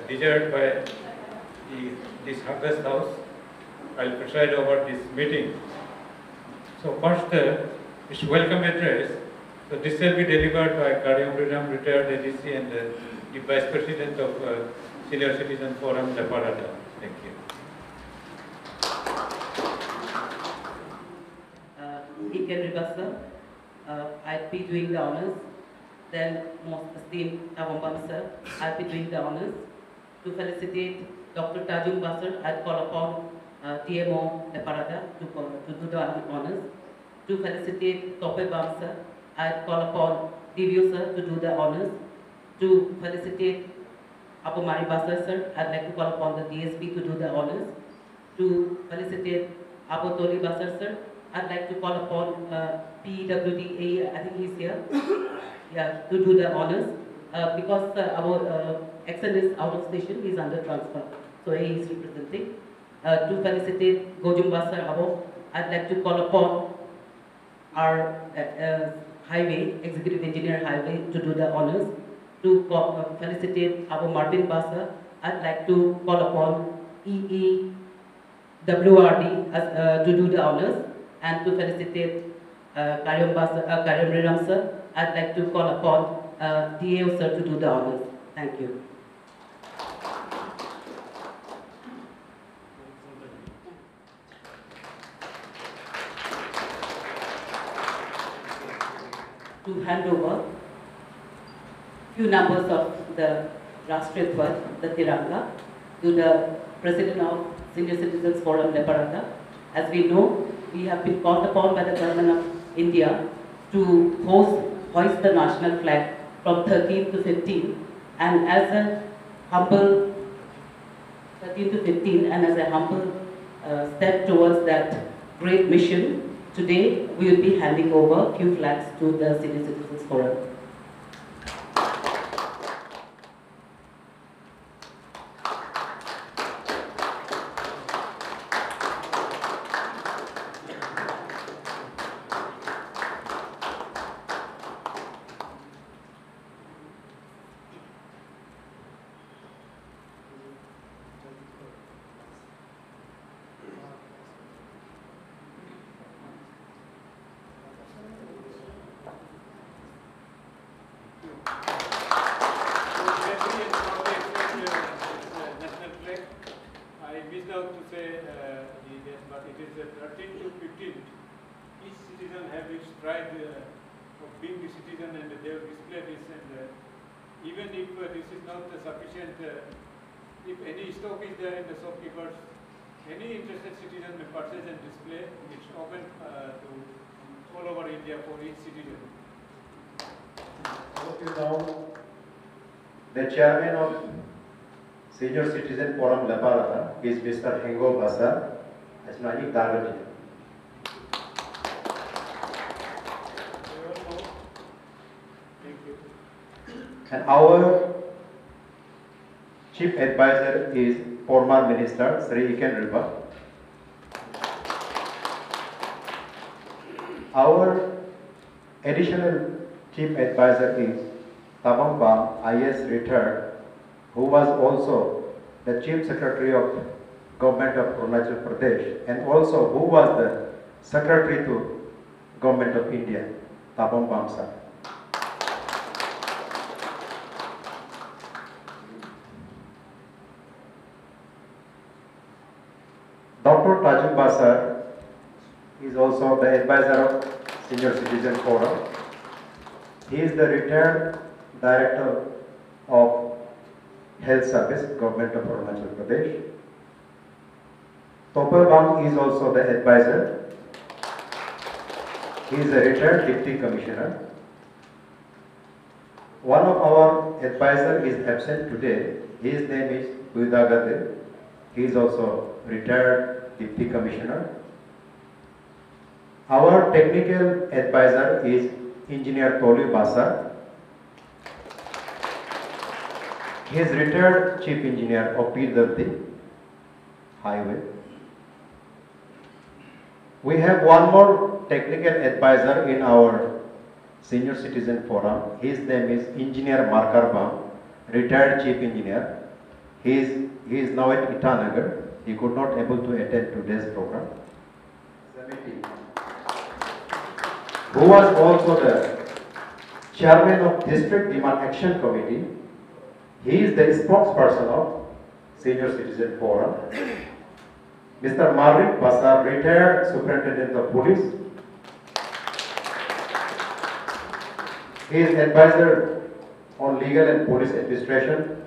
desired by this August House. I'll preside over this meeting. So first, it's welcome address. So this shall be delivered by Karyam retired ADC and the Vice President of Senior Citizen Forum, Leparada. Thank you. I'll be doing the honors. Then, most esteemed Tabombam sir, I'll be doing the honors. To felicitate Dr. Tajum Basar, I'll call upon TMO Leparada to do the honors. To felicitate Tope Bam sir, I'll call upon DVO sir to do the honors. To felicitate Apo Mari Basar sir, I'd like to call upon the DSP to do the honors. To felicitate Apo Toli Basar sir, I'd like to call upon PWDA, I think he's here, yeah, to do the honors. Because our Exxon is out of station, he's under transfer, so he is representing. To felicitate Gojum Basar Abo, I'd like to call upon our highway, executive engineer highway, to do the honors. To felicitate Abu Martin Basar, I'd like to call upon EEWRD to do the honors. And to felicitate Karyam Riram sir, I'd like to call upon DAO sir to do the honors. Thank you. To hand over few numbers of the Rashtriya Dhwaj, the Tiranga, to the President of Senior Citizens Forum, Leparada. As we know, we have been called upon by the government of India to hoist the national flag from 13 to 15, and as a humble 13 to 15, and as a humble step towards that great mission, today we will be handing over a few flags to the Senior Citizens Forum. If any stock is there in the shopkeepers, any interested citizen may purchase and display. It's open to all over India for each citizen. Now, the chairman of Senior Citizen Forum Leparada is Mr. Hengo Basar. Asmani Dargati. Thank you. And our Chief Advisor is former Minister Sri Iken Ripa. Our additional Chief Advisor is Tabang Bam, IS retired, who was also the Chief Secretary of Government of Arunachal Pradesh and also who was the Secretary to Government of India, Tabang Bam sir. Dr. Tajum Basar is also the advisor of Senior Citizen Forum. He is the retired Director of Health Service, Government of Arunachal Pradesh. Topal Bang is also the advisor. He is a retired Deputy Commissioner. One of our advisors is absent today. His name is Udagade. He is also retired Deputy Commissioner. Our technical advisor is Engineer Toli Basar. He is retired Chief Engineer of PWD Highway. We have one more technical advisor in our Senior Citizen Forum. His name is Engineer Markar Bam. retired chief engineer. He is now at Itanagar. He could not able to attend today's program. Who was also the chairman of District Demand Action Committee. He is the spokesperson of Senior Citizen Forum. Mr. Marvin Basar, retired superintendent of police. He is advisor on legal and police administration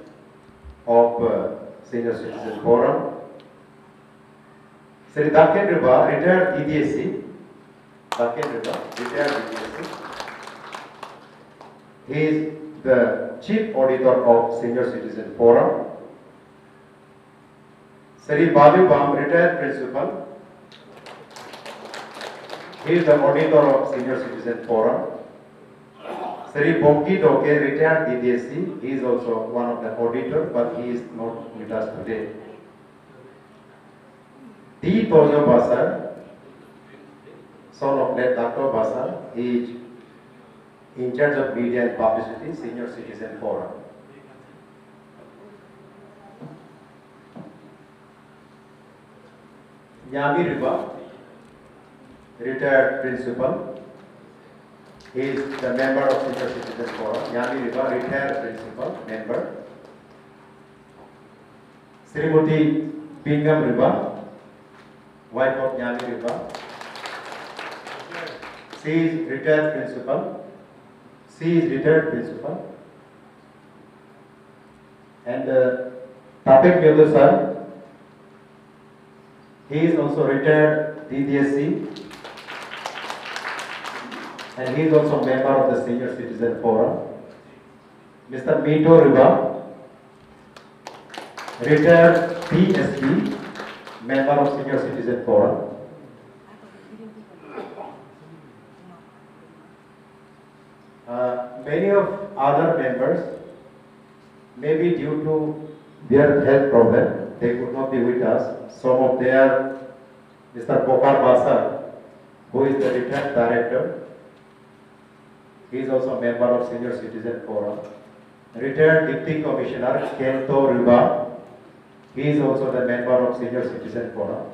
of Senior Citizen Forum. Sri Daken Riba, retired DDSC. Daken Riba, retired DDSC. He is the chief auditor of Senior Citizen Forum. Sri Balu Bam, retired principal. He is the auditor of Senior Citizen Forum. Sri Bonki Doke, retired DDSC. He is also one of the auditor, but he is not with us today. D. Tojo Basar, son of late Dr. Basar, he is in charge of media and publicity, Senior Citizen Forum. Yami Riba, retired principal. He is the member of Senior Citizen Forum. Yami Riba, retired principal, member. Srimati Pingam Riba, wife of Yami Riba. She is retired principal. And Tapek Medu sir, he is also retired DDSC. And he is also member of the Senior Citizen Forum. Mr. Mito Riba, retired PSP, member of Senior Citizen Forum. Many of other members, maybe due to their health problem, they could not be with us. Some of their, Mr. Pokar Basar, who is the retired director, he is also a member of Senior Citizen Forum. Retired Deputy Commissioner Kento Riba, he is also the member of Senior Citizen Forum.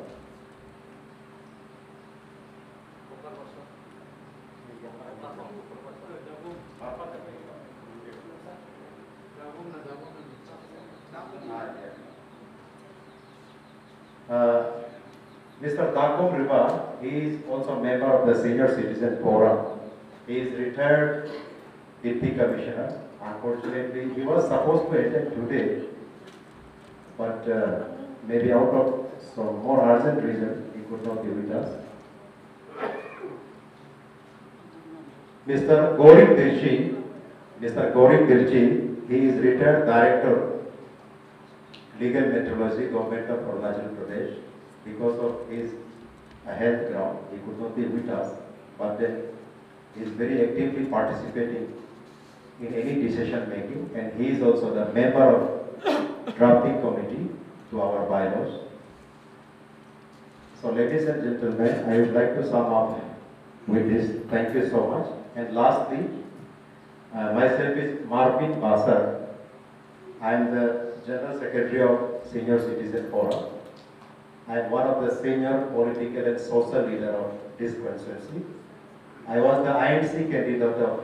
Mr. Dakom Riba, he is also a member of the Senior Citizen Forum. He is retired Deputy Commissioner. Unfortunately, he was supposed to attend today, but maybe out of some more urgent reason, he could not be with us. Mr. Gorik Dirchi, he is retired Director, Legal Metrology, Government of Arunachal Pradesh. Because of his health ground, he could not be with us, but then he is very actively participating in any decision making, and he is also the member of drafting committee to our bylaws. So ladies and gentlemen, I would like to sum up with this. Thank you so much. And lastly, myself is Marvin Basar. I am the General Secretary of Senior Citizen Forum. I am one of the senior political and social leader of this constituency. I was the INC candidate of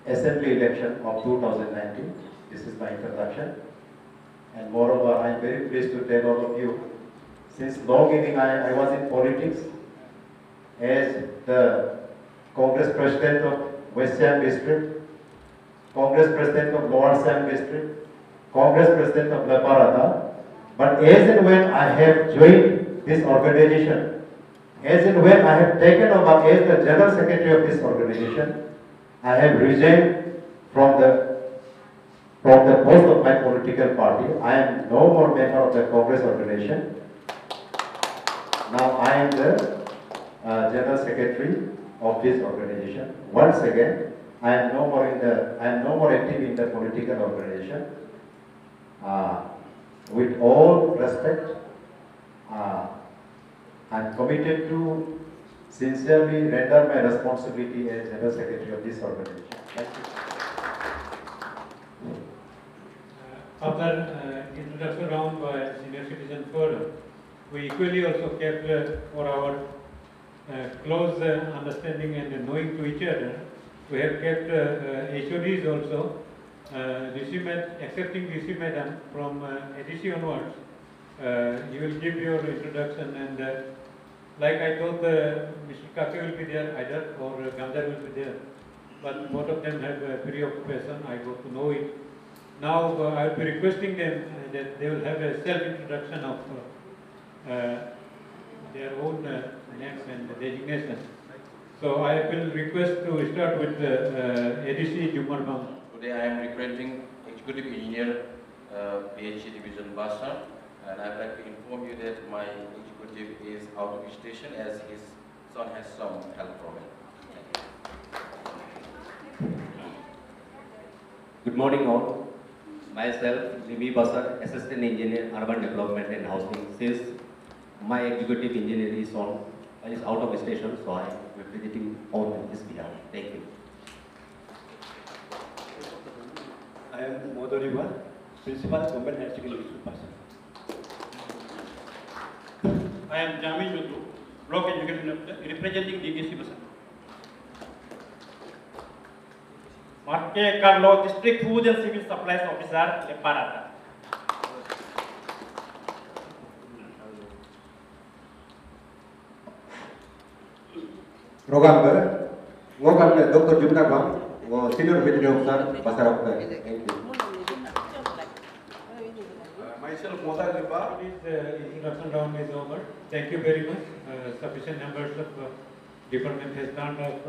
Assembly election of 2019. This is my introduction. And moreover, I am very pleased to tell all of you, since long evening I was in politics as the Congress President of West Siam District, Congress President of Lower Siam District, Congress President of Leparada. But as and when I have joined this organization, as and when I have taken over as the General Secretary of this organization, I have resigned from the post of my political party. I am no more member of the Congress organization. Now I am the General Secretary of this organization. Once again, I am no more active in the political organization. With all respect, I am committed to sincerely render my responsibility as General Secretary of this organization. Thank you. After introduction round by Senior Citizen Forum, we equally also kept for our close understanding and knowing to each other, we have kept HoDs also, accepting DC Madam from ADC onwards. You will give your introduction and like I told, Mr. Kafi will be there either or Gamzar will be there. But both of them have a preoccupation, I got to know it. Now I will be requesting them that they will have a self-introduction of their own names and designation. So I will request to start with ADC Jumar Bang. Today I am requesting Executive Engineer PHC Division Basa, and I would like to inform you that my executive is out of station as his son has some health problem. Good morning all. Myself, Jimmy Basar, Assistant Engineer, Urban Development and Housing. Since my executive engineer is out of station, so I am representing on his behalf. Thank you. I am Modoriwa, Principal Government Higher Secondary School person. I am Jami Jutu, Block Education Officer, representing DKC person. Marke Carlo, District Food and Civil Supplies Officer, Leparada. Program Dr. Jumna Bang, Senior Veterinary Officer, Basar. Thank you. Myself, Modar Lipa. This introduction round is over. Thank you very much. Sufficient numbers of department has turned up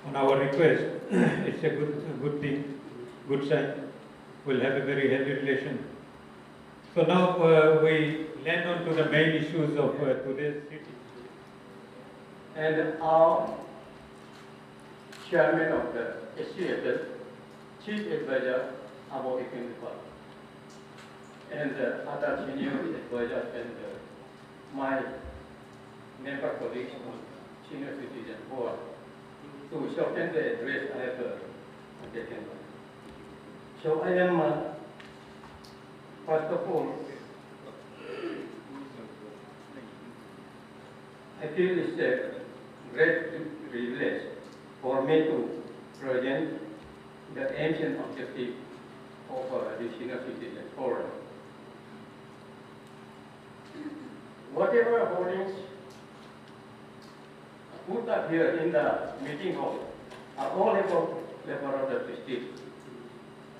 on our request. It's a good thing, good sign. We'll have a very healthy relation. So now we land on to the main issues of today's city. And our chairman of the SCFL, Chief Advisor about Economic Department, and other senior advisors and my member colleagues on senior citizen board. To shorten the address I have taken. So I am, first of all, I feel it's a great privilege for me to present the aims and objectives of the senior citizen forum. Whatever holdings put up here in the meeting hall are all about Leparada district.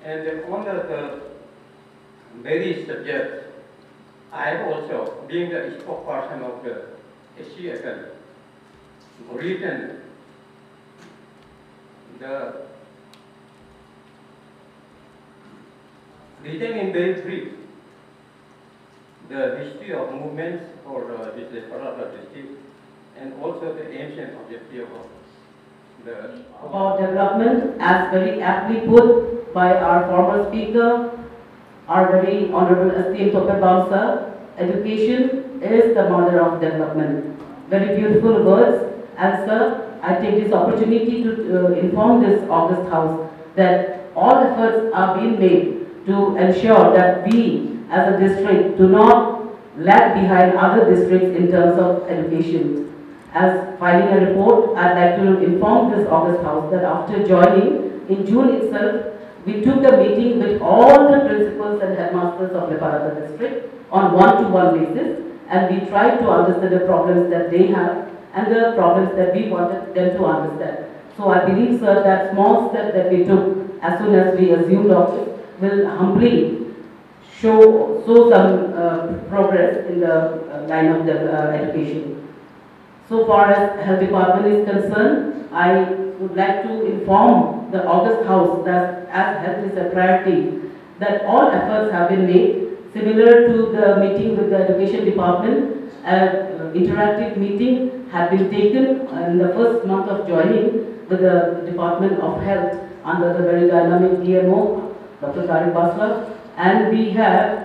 And on the very subject, I have also, being the spokesperson of the SCFL, written in very brief the history of movements for this Leparada district and also the aims and objective of the about development, as very aptly put by our former speaker, our very honorable esteemed Dr. Bamsa. Education is the mother of development. Very beautiful words. And sir, I take this opportunity to inform this August House that all efforts are being made to ensure that we as a district do not lag behind other districts in terms of education. As filing a report, I'd like to inform this August House that after joining in June itself, we took the meeting with all the principals and headmasters of Leparada district on one-to-one basis, and we tried to understand the problems that they have and the problems that we wanted them to understand. So I believe, sir, that small step that we took as soon as we assumed office will humbly show some progress in the line of the education. So far as health department is concerned, I would like to inform the August House that as health is a priority, that all efforts have been made. Similar to the meeting with the education department, an interactive meeting had been taken in the first month of joining with the Department of Health under the very dynamic DMO, Dr. Tariq Basla, and we have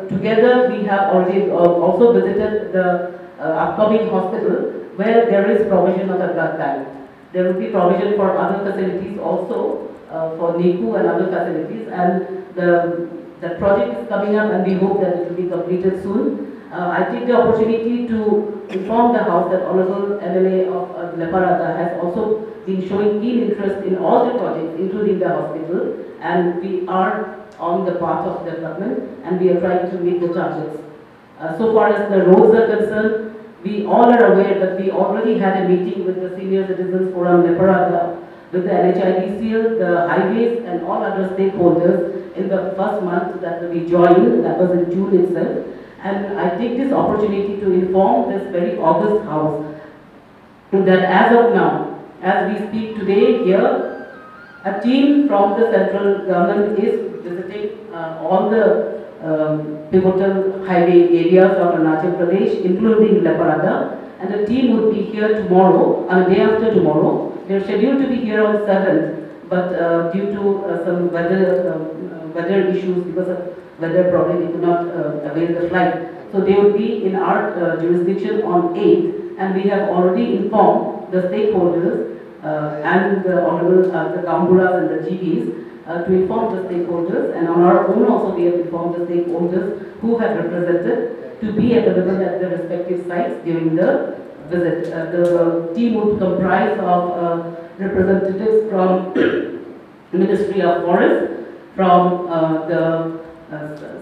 together we have already also visited the upcoming hospital where there is provision of a blood bank. There will be provision for other facilities also for NICU and other facilities, and the project is coming up, and we hope that it will be completed soon. I take the opportunity to inform the House that Honorable MLA of Leparada has also been showing keen interest in all the projects, including the hospital, and we are on the path of development, and we are trying to meet the targets. So far as the roads are concerned, we all are aware that we already had a meeting with the Senior Citizens Forum Leparada, with the NHIDCL, the highways, and all other stakeholders in the first month that we joined, that was in June itself. And I take this opportunity to inform this very august House that as of now, as we speak today here, a team from the central government is visiting all the pivotal highway areas of Arunachal Pradesh, including Leparada, and the team would be here tomorrow, day after tomorrow. They are scheduled to be here on 7th, but due to some weather issues, because of weather problem, they could not avail the flight. So they will be in our jurisdiction on 8th, and we have already informed the stakeholders and the honorable the Kamburas and the GPs to inform the stakeholders, and on our own also we have informed the stakeholders who have represented to be available at the respective sites during the visit. The team would comprise of representatives from Ministry of Forest, from the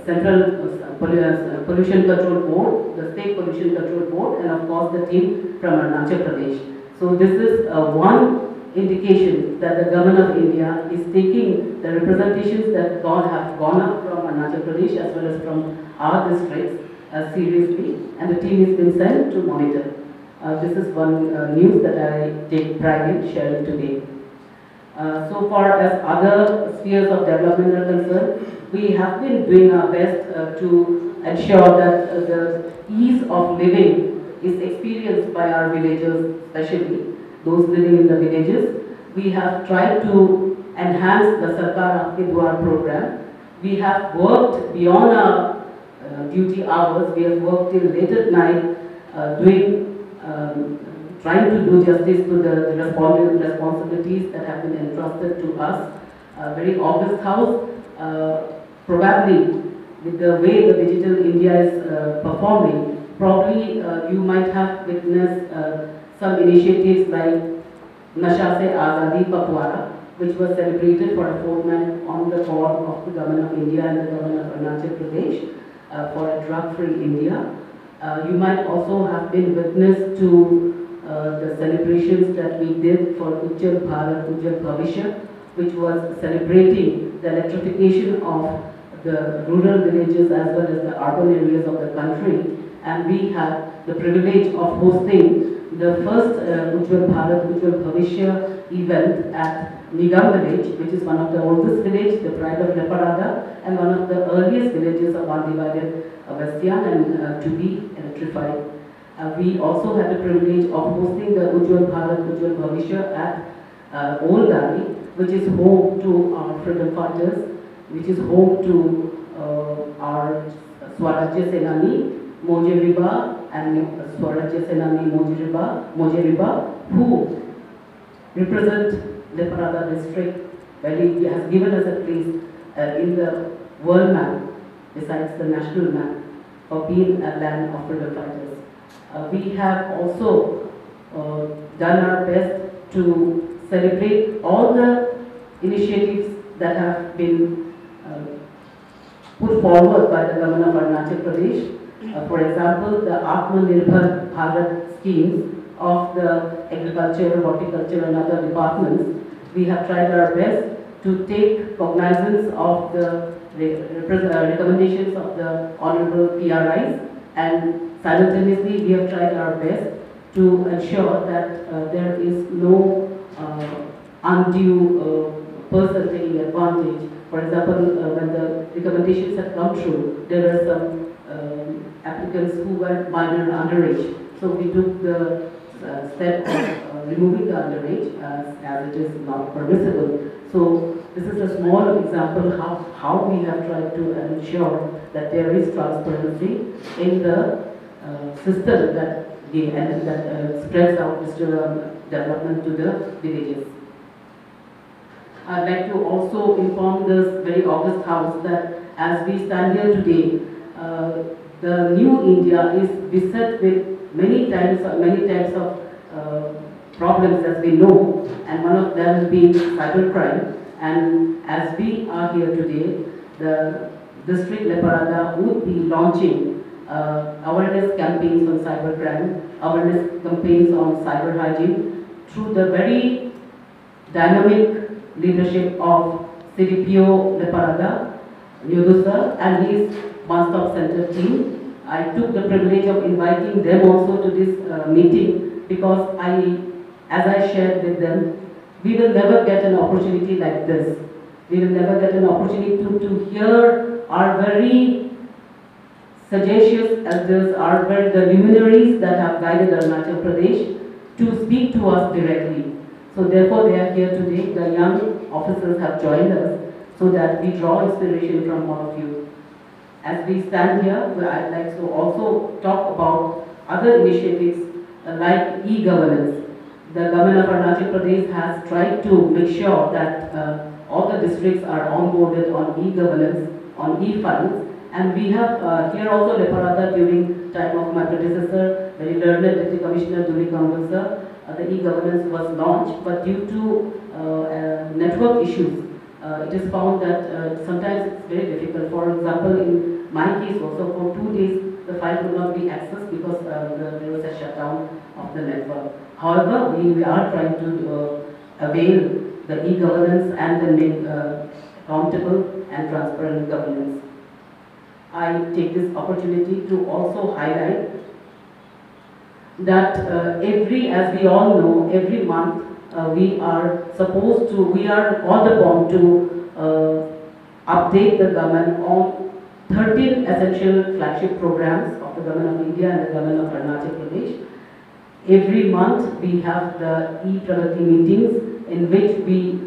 Central Pollution Control Board, the State Pollution Control Board, and of course the team from Arunachal Pradesh. So this is one indication that the Government of India is taking the representations that have gone up from Arunachal Pradesh as well as from our districts seriously, and the team has been sent to monitor. This is one news that I take pride in sharing today. So far as other spheres of development are concerned, we have been doing our best to ensure that the ease of living is experienced by our villagers, especially those living in the villages. We have tried to enhance the Sarkar Aapke Dwar program. We have worked beyond our duty hours. We have worked till late at night trying to do justice to the responsibilities that have been entrusted to us. Very august House, probably with the way the Digital India is performing, probably you might have witnessed some initiatives like Nasha Se Azadi Pakwara, which was celebrated for a fortnight on the call of the Government of India and the Government of Arunachal Pradesh for a drug-free India. You might also have been witness to the celebrations that we did for Ujjal Bharat, Ujjal Bhavishya, which was celebrating the electrification of the rural villages as well as the urban areas of the country. And we had the privilege of hosting the first Ujjal Bharat, Ujjal Bhavishya event at Nigam village, which is one of the oldest village, the pride of Leparada, and one of the earliest villages of undivided Westian and to be electrified. We also had the privilege of hosting the Ujjal Bharat, Ujjal Bhavishya at Old Delhi, which is home to our freedom fighters, which is home to our Swarajya Senani, Mojeriba, and Swarajya Senani Mojeriba, who represent Leparada district, where he has given us a place in the world map, besides the national map, for being a land of freedom fighters. We have also done our best to celebrate all the initiatives that have been put forward by the Government of Arunachal Pradesh. For example, the Atmanirbhar Bharat schemes of the agriculture, horticulture and other departments. We have tried our best to take cognizance of the recommendations of the Honorable PRIs, and simultaneously we have tried our best to ensure that there is no undue person taking advantage. For example, when the recommendations had come through, there were some applicants who were minor underage. So we took the step of removing the underage as it is not permissible. So this is a small example how we have tried to ensure that there is transparency in the system that spreads out this development to the villages. I'd like to also inform this very august house that as we stand here today, the new India is beset with many types of problems, as we know, and one of them being cybercrime. And as we are here today, the district Leparada would be launching awareness campaigns on cybercrime, awareness campaigns on cyber hygiene through the very dynamic leadership of CDPO Leparada, Yudusa, and his one-stop center team. I took the privilege of inviting them also to this meeting because as I shared with them, we will never get an opportunity like this. We will never get an opportunity to hear our very sagacious elders, the luminaries that have guided Arunachal Pradesh to speak to us directly. So therefore they are here today. The young officers have joined us so that we draw inspiration from all of you. As we stand here, I'd like to also talk about other initiatives like e-governance. The government of Arunachal Pradesh has tried to make sure that all the districts are onboarded on e-governance, on e-files. And we have here also Leparada during time of my predecessor, very learned Deputy Commissioner Duli Kambal sir, the e-governance was launched, but due to network issues, it is found that sometimes it's very difficult. For example, in my case also, for 2 days the file could not be accessed because there was a shutdown of the network. However, we are trying to avail the e-governance and then make accountable and transparent governance. I take this opportunity to also highlight that as we all know, every month we are called upon to update the government on 13 essential flagship programs of the government of India and the government of Arunachal Pradesh. Every month we have the e-Pragati meetings in which we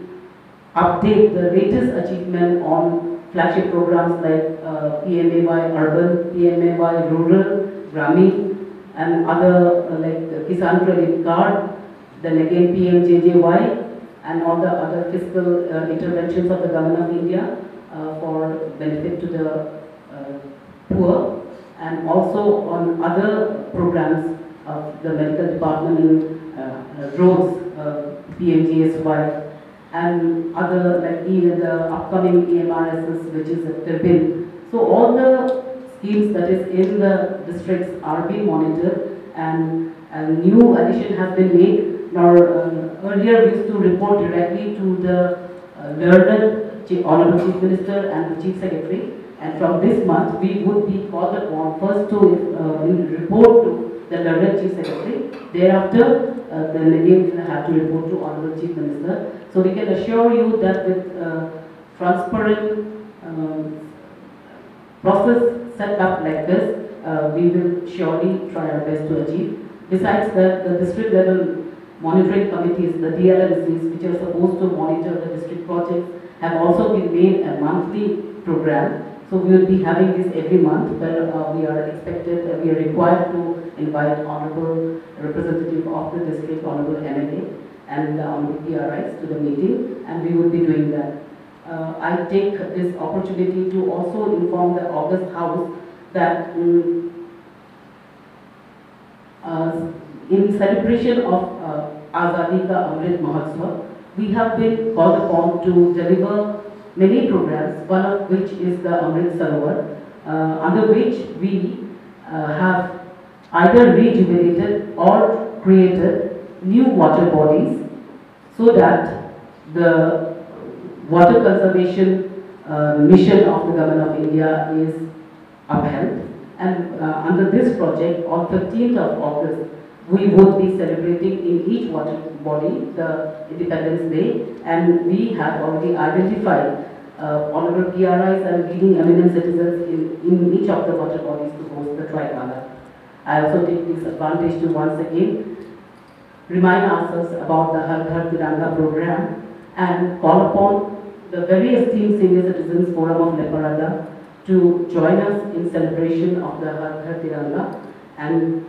update the latest achievement on flagship programs like PMAY Urban, PMAY Rural, Gramin, and other like Kisan Credit Card, then again PMJJY, and all the other fiscal interventions of the government of India for benefit to the poor, and also on other programs of the medical department in roads, PMGSY, and other like the upcoming EMRSs, which is a Turbin. So all the schemes that is in the districts are being monitored, and a new addition has been made. Now earlier we used to report directly to the learned Honorable Chief Minister and the Chief Secretary, and from this month we would be called upon first to report to the learned Chief Secretary. Thereafter, then again we have to report to Honorable Chief Minister. So we can assure you that with transparent process set up like this, we will surely try our best to achieve. Besides that, the district level monitoring committees, the DLMCs, which are supposed to monitor the district projects, have also been made a monthly program. So we will be having this every month, where we are required to invite Honorable Representative of the District, Honorable MLA, and Honorable PRIs to the meeting, and we will be doing that. I take this opportunity to also inform the August House that in celebration of Azadi Ka Amrit Mahotsav, we have been called upon to deliver many programs, one of which is the Amrit Sarovar, under which we have either rejuvenated or created new water bodies so that the water conservation mission of the Government of India is upheld. And under this project, on 15th of August, we would be celebrating in each water body the Independence Day, and we have already identified honorable PRIs and leading eminent citizens in each of the water bodies to host the Trigala. I also take this advantage to once again remind ourselves about the Har Ghar Tiranga program and call upon the very esteemed Senior Citizens Forum of Leparada to join us in celebration of the Har Ghar Tiranga and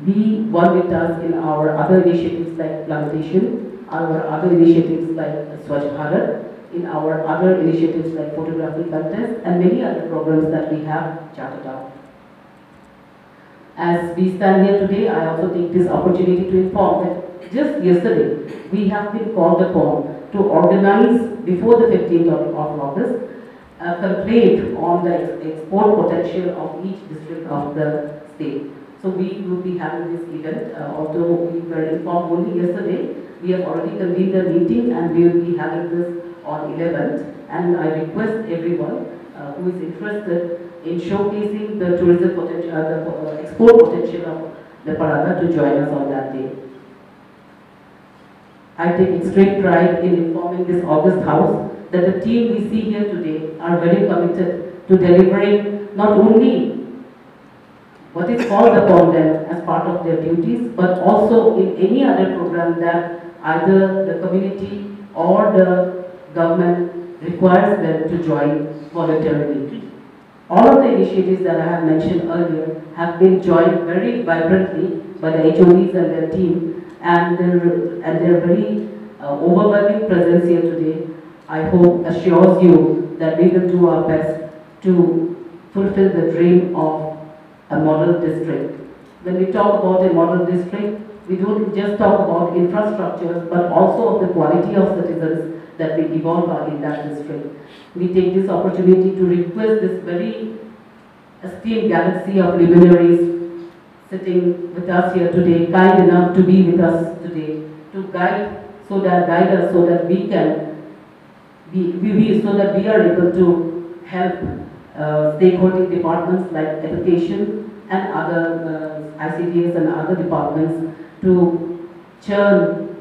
be one with us in our other initiatives like plantation, our other initiatives like Swachh Bharat, in our other initiatives like photography contest, and many other programs that we have charted out. As we stand here today, I also take this opportunity to inform that just yesterday, we have been called upon to organize before the 15th of August a conclave on the export potential of each district of the state. So we will be having this event, although we were informed only yesterday. We have already convened a meeting and we will be having this on 11th. And I request everyone who is interested in showcasing the tourism potential, the export potential of Leparada to join us on that day. I take extreme pride in informing this August House that the team we see here today are very committed to delivering not only what is called upon them as part of their duties, but also in any other program that either the community or the government requires them to join voluntarily. All of the initiatives that I have mentioned earlier have been joined very vibrantly by the HoDs and their team, and their very overwhelming presence here today, I hope, assures you that we will do our best to fulfill the dream of a model district. When we talk about a model district, we don't just talk about infrastructure, but also of the quality of citizens that we evolve in that district. We take this opportunity to request this very esteemed galaxy of luminaries sitting with us here today, kind enough to be with us today, to guide us so that we can so that we are able to help stakeholding departments like education and other ICDS and other departments to churn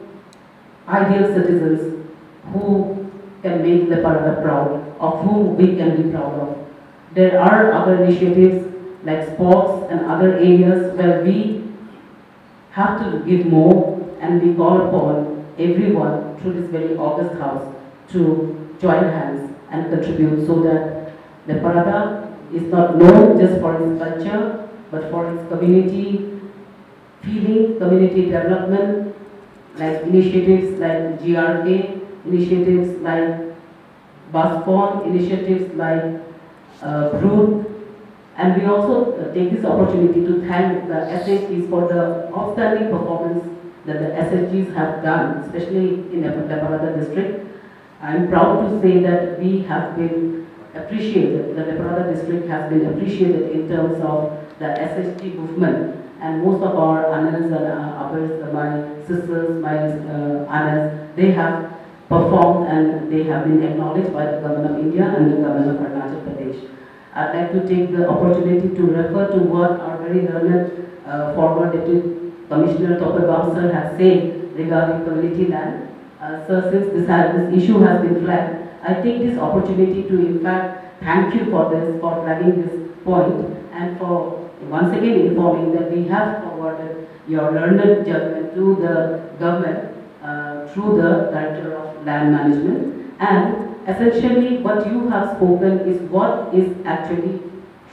ideal citizens who can make Leparada proud, of whom we can be proud of. There are other initiatives like sports and other areas where we have to give more, and we call upon everyone through this very August House to join hands and contribute so that Leparada is not known just for its culture, but for its community feeling, community development, like initiatives like GRK, initiatives like BUSCON, initiatives like Brood. And we also take this opportunity to thank the SHGs for the outstanding performance that the SHGs have done, especially in the Leparada district. I am proud to say that we have been appreciated, the Leparada district has been appreciated in terms of the SHG movement. And most of our Anas and others, my sisters, my Anas, they have performed and they have been acknowledged by the government of India and the government of Arunachal Pradesh. I'd like to take the opportunity to refer to what our very learned former Deputy Commissioner Topper sir has said regarding community land. Sir, since this issue has been flagged, I take this opportunity to in fact thank you for this, for flagging this point, and for once again informing that we have forwarded your learned judgment to the government through the Director of Land Management. And essentially what you have spoken is what is actually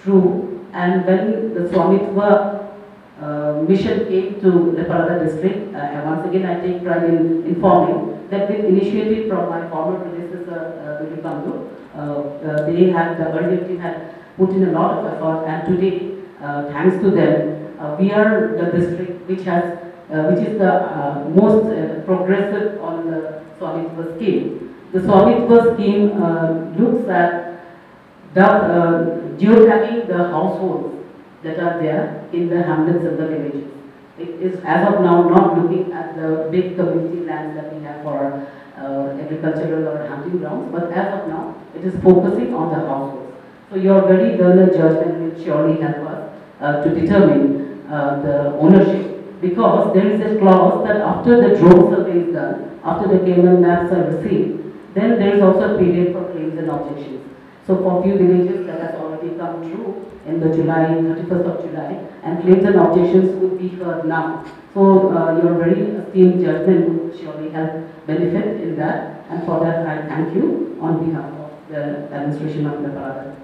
true. And when the Swamitva mission came to Leparada district, once again I take pride in informing that with initiative from my former predecessor, they had, the earlier team had put in a lot of effort, and today, thanks to them, we are the district which has, which is the most progressive on the Swamitva scheme. The Swamitva scheme looks at geotagging the households that are there in the hamlets and the villages. It is as of now not looking at the big community lands that we have for agricultural or hunting grounds, but as of now it is focusing on the households. So your very learned judgment will surely help us to determine the ownership, because there is a clause that after the drone survey is done, after the KML maps are received, then there is also a period for claims and objections. So for few villages that has already come true in the 31st of July, and claims and objections would be heard now. So your very esteemed judgment would surely help benefit in that, and for that I thank you on behalf of the administration of Leparada.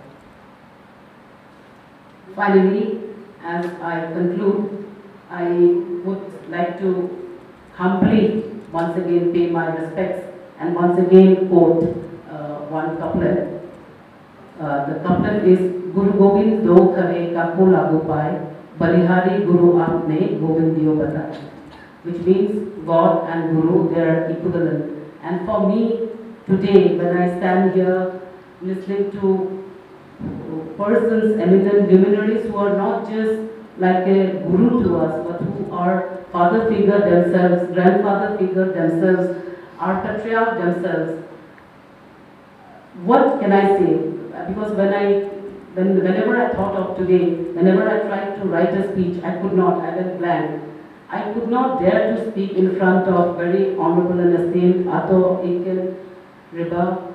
Finally, as I conclude, I would like to humbly once again pay my respects and once again quote one couplet. The couplet is Guru Gobind do khare kapo lagu pai, Balihari Guru aapne Gobind diyo batai, which means God and Guru, they are equivalent. And for me today, when I stand here listening to persons, eminent luminaries who are not just like a guru to us, but who are father figure themselves, grandfather figure themselves, are patriarch themselves, what can I say? Because whenever I thought of today, whenever I tried to write a speech, I could not, I went blank. I could not dare to speak in front of very honorable and esteemed Ato Iken Riba,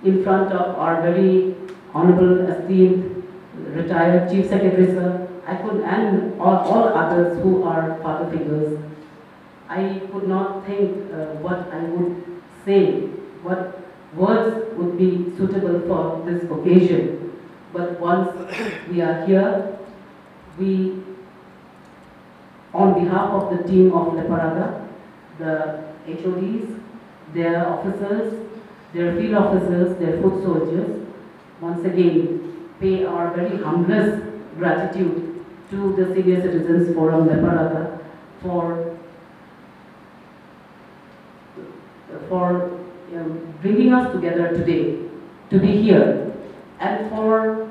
in front of our very honorable, esteemed, retired Chief Secretary Sir. I could, and all others who are father figures. I could not think what I would say, what words would be suitable for this occasion. But once we are here, we, on behalf of the team of Leparada, the HoDs, their officers, their field officers, their foot soldiers, once again pay our very humblest gratitude to the Senior Citizens Forum Leparada for bringing us together today to be here and for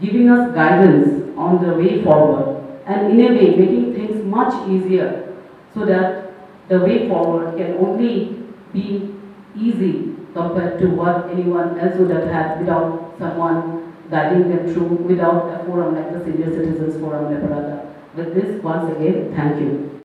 giving us guidance on the way forward and in a way making things much easier so that the way forward can only be easy compared to what anyone else would have had without someone guiding them through, without a forum like the Senior Citizens Forum Leparada. With this, once again, thank you.